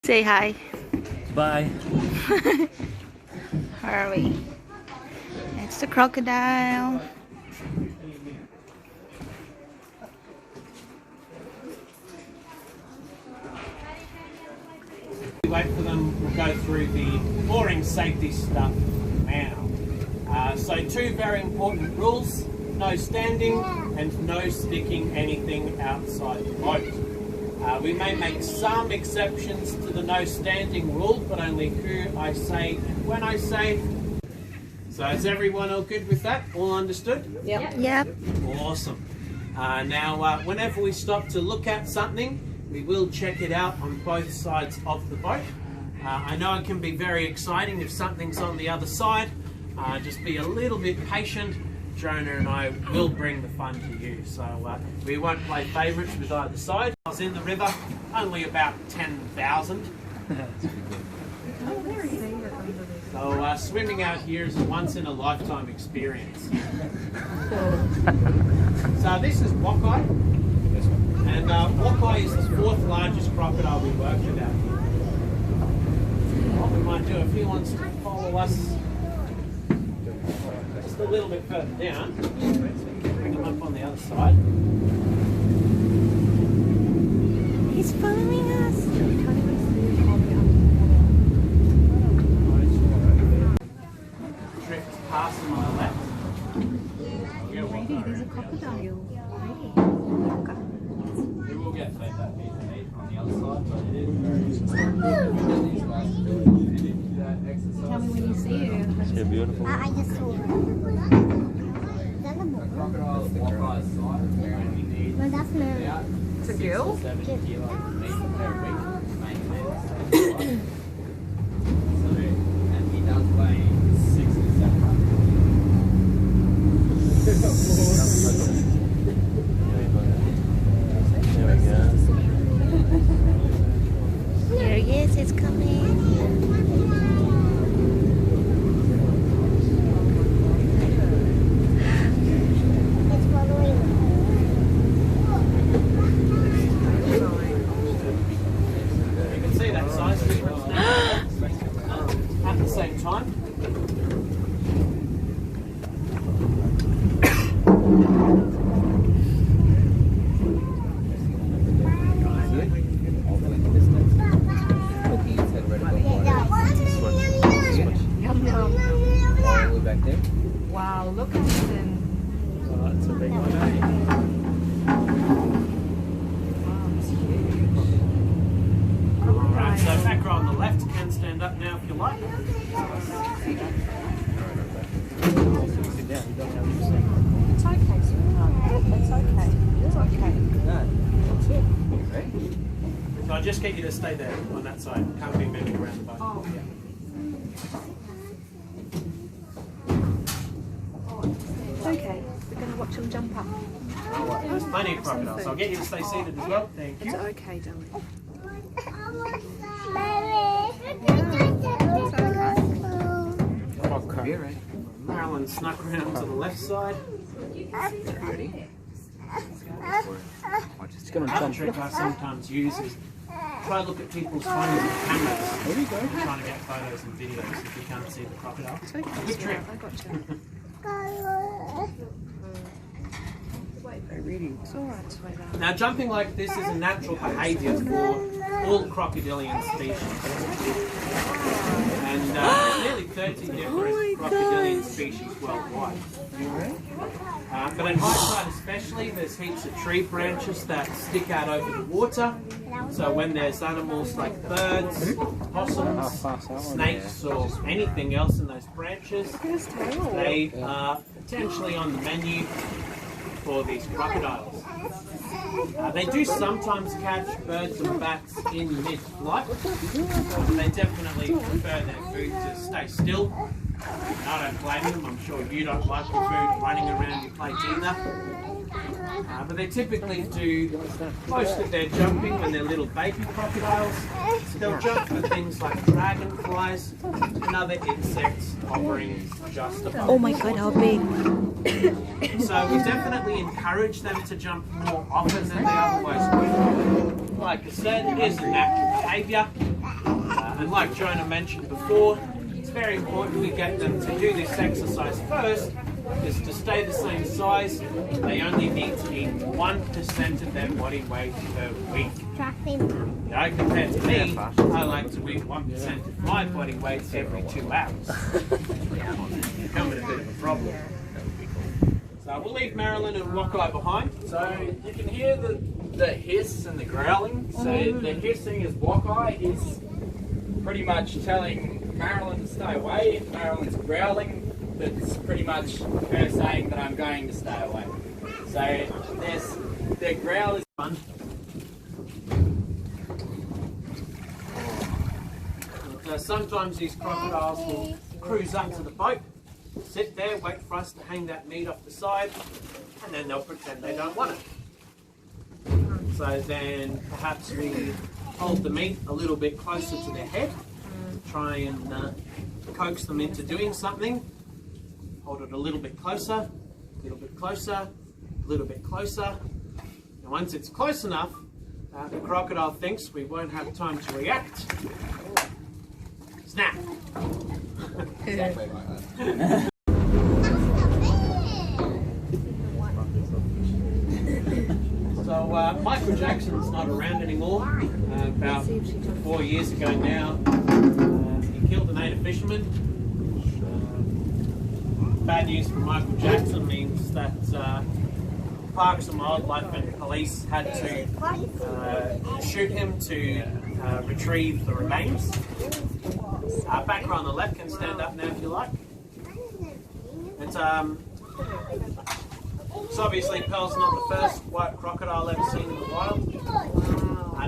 Say hi. Bye. Hurry. It's the crocodile. Wait for them, we'll go through the boring safety stuff now. So 2 very important rules: no standing and no sticking anything outside the boat. We may make some exceptions to the no standing rule, but only who I say and when I say. So is everyone all good with that? All understood? Yep. Awesome. Now, whenever we stop to look at something, we will check it out on both sides of the boat. I know it can be very exciting if something's on the other side. Just be a little bit patient. Jonah and I will bring the fun to you. So we won't play favourites with either side. I was in the river, only about 10,000. So swimming out here is a once-in-a-lifetime experience. So this is Wokkai. And Wokkai is the 4th largest crocodile we work with out here. What we might do, if he wants to follow us just a little bit further down, bring him up on the other side. He's following us. Drift past him on the left. There's a crocodile. We will get fed that piece of meat on the other side, but it is very Tell me when you see it. They're beautiful. I just saw it. Crocodiles, Wokkai's size, apparently need Well, that's my... It's a girl? 7 kilos of meat per week to maintain. So, and he does weigh 6 to 700. There we go. Here he is, it's coming. It's following. You can see that size difference now. At the same time. Yum yum. Back there. Wow, look at him. Oh, that's a big one, eh? Wow, it's huge. Alright, so back row on the left, you can stand up now if you like. It's okay, sweetheart. It's okay. It's okay. So I'll just get you to stay there on that side. Can't be moving around the boat. Oh. Yeah. It's okay. We're going to watch him jump up. There's plenty of crocodiles, so I'll get you to stay seated as well. Thank It's you. okay, darling. Marilyn snuck around to the left side. Another trick I sometimes use is try to look at people's phones and cameras. I'm trying to get photos and videos if you can't see the crocodile. It's okay. Good trick. I got you. It's alright, sweetheart. Now jumping like this is a natural behaviour for all crocodilian species. And there's nearly 30 different crocodilian species worldwide. But in high tide especially, there's heaps of tree branches that stick out over the water. So when there's animals like birds, possums, snakes or anything else in those branches, they are potentially on the menu for these crocodiles. They do sometimes catch birds and bats in mid-flight, but they definitely prefer their food to stay still. I don't blame them. I'm sure you don't like the food running around your plate either. But they typically do most of their jumping when they're little baby crocodiles. They'll jump for things like dragonflies and other insects hovering just above. Oh my god, how big. So we definitely encourage them to jump more often than they otherwise would. Like I said, it is a natural behaviour. And like Jonah mentioned before, it's very important we get them to do this exercise first, because to stay the same size, they only need to eat 1% of their body weight per week. Now, compared to me, I like to eat 1% of my body weight every 2 hours. Becoming a bit of a problem. So we'll leave Marilyn and Rockeye behind. So you can hear the hiss and the growling. So the hissing is Rockeye. He's pretty much telling Marilyn to stay away. If Marilyn's growling, that's pretty much her saying that I'm going to stay away. So the growl is fun. Sometimes these crocodiles will cruise up to the boat, sit there, wait for us to hang that meat off the side, and then they'll pretend they don't want it. So then perhaps we hold the meat a little bit closer to their head, try and coax them into doing something. Hold it a little bit closer, a little bit closer, a little bit closer. And once it's close enough, the crocodile thinks we won't have time to react. Snap! Exactly like that. So Michael Jackson's not around anymore. About 4 years ago now, he killed a native fisherman. Bad news for Michael Jackson means that Parks and Wildlife and police had to shoot him to retrieve the remains. Backer on the left can stand up now if you like. So obviously Pearl's not the first white crocodile ever seen in the wild.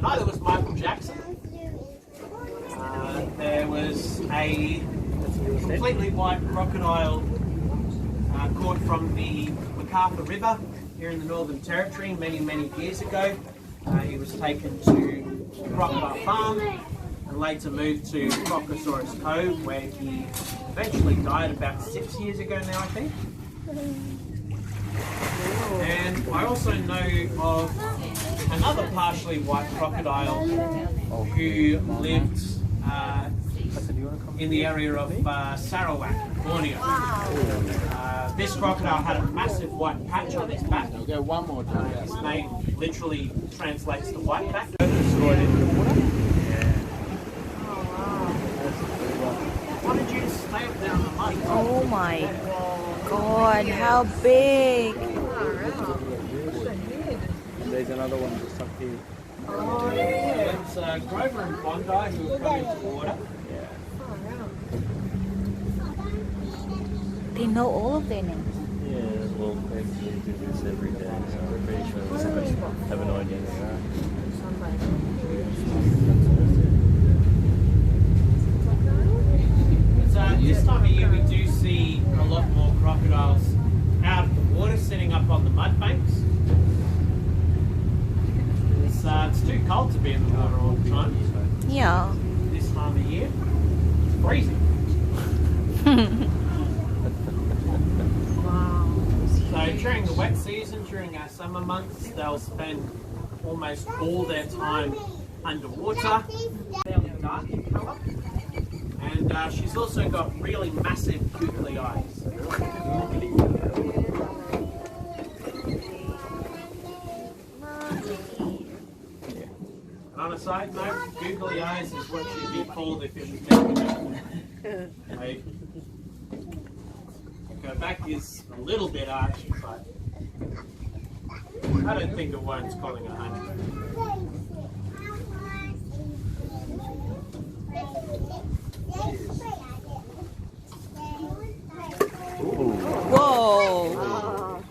Neither was Michael Jackson. There was a completely white crocodile caught from the MacArthur River here in the Northern Territory many, many years ago. He was taken to the Crocodile Farm and later moved to Crocosaurus Cove, where he eventually died about 6 years ago now, I think. And I also know of another partially white crocodile who lived in the area of Sarawak, Borneo. This crocodile had a massive white patch on his back. I'll go one more time. His name literally translates to white back. Why did you just stay up down the mud? Oh my god, how big! And there's another one just up here. Oh yeah, it's Grover and Bondi who have come into the water. They know all of their names. Yeah, well, they do this every day, so I'm pretty sure they have an idea. This time of year we do see a lot more crocodiles out of the water, sitting up on the mud banks. It's too cold to be in the water all the time. Yeah. This time of year, it's freezing. So during the wet season, during our summer months, they'll spend almost all their time underwater, fairly dark in colour. And she's also got really massive googly eyes. And on a side note, googly eyes is what she'd be called if it was naked. Her back is a little bit archy, but I don't think it warrants calling a hunchback. Whoa!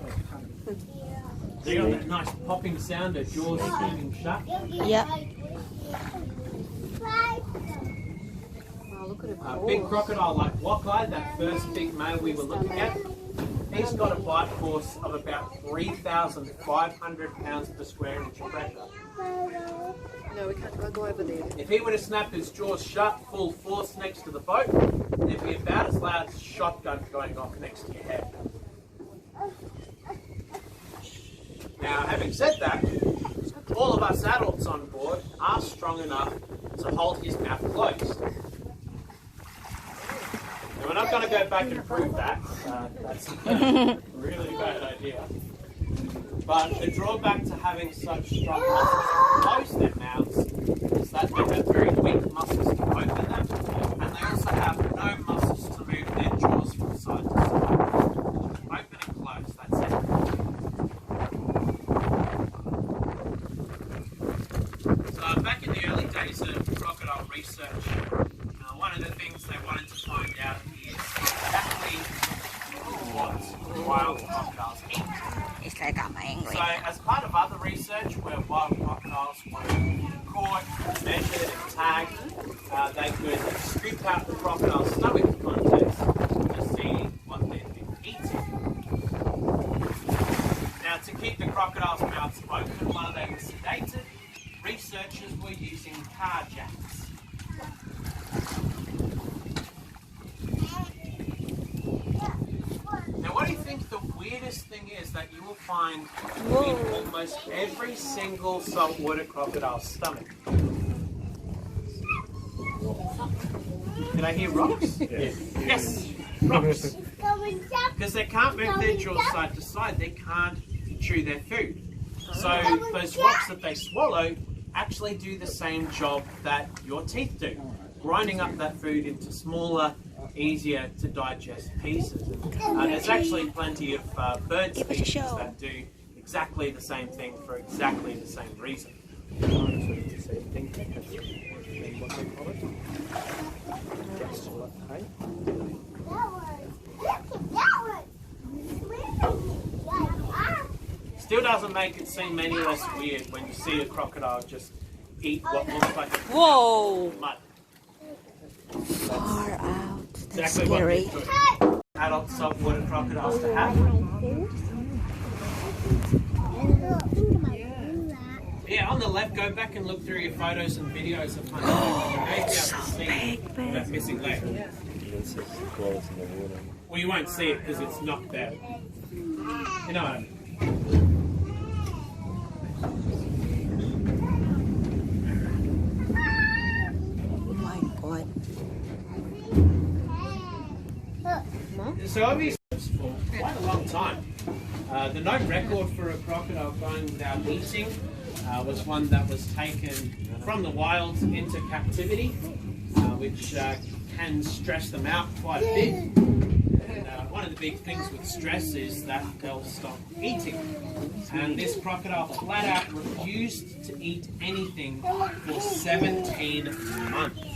They got that nice popping sound of jaws keeping shut. Yep. A big crocodile like Wokeye, that first big male we were looking at, he's got a bite force of about 3,500 pounds per square inch of pressure. No, we can't go over there. If he were to snap his jaws shut full force next to the boat, there'd be about as loud as a shotgun going off next to your head. Now, having said that, all of us adults on board are strong enough to hold his mouth closed. to go back and prove that. That's a really bad idea. But the drawback to having such strong muscles close their mouths is that they have very weak muscles to open them, and they also have no muscles to move their jaws from side to side. Open and close, that's it. So back in the early days of crocodile research, one of the things they wanted to find out is exactly what wild crocodiles eat. It's like I'm angry. So as part of other research where wild crocodiles were caught, measured and tagged, they could scoop out the crocodile's stomach contents to see what they've been eating. Now to keep the crocodile's mouths open while they were sedated, researchers were using car jacks. Now what do you think the weirdest thing is that you will find in almost every single saltwater crocodile's stomach? Did I hear rocks? Yes, rocks. Because they can't move their jaws side to side, they can't chew their food. So those rocks that they swallow actually do the same job that your teeth do, grinding up that food into smaller, easier to digest pieces. There's actually plenty of bird species that do exactly the same thing for exactly the same reason. Still doesn't make it seem any less weird when you see a crocodile just eat what looks like a mud. Far out. That's Exactly scary. what they do. Adult saltwater crocodiles to have. Yeah, on the left, go back and look through your photos and videos of hunting. You may be able to see that missing leg. Well, you won't see it because it's not there. You know what I mean? Oh my god. So obviously for quite a long time, the known record for a crocodile going without eating was one that was taken from the wild into captivity, which can stress them out quite a bit. And one of the big things with stress is that they'll stop eating. And this crocodile flat out refused to eat anything for 17 months.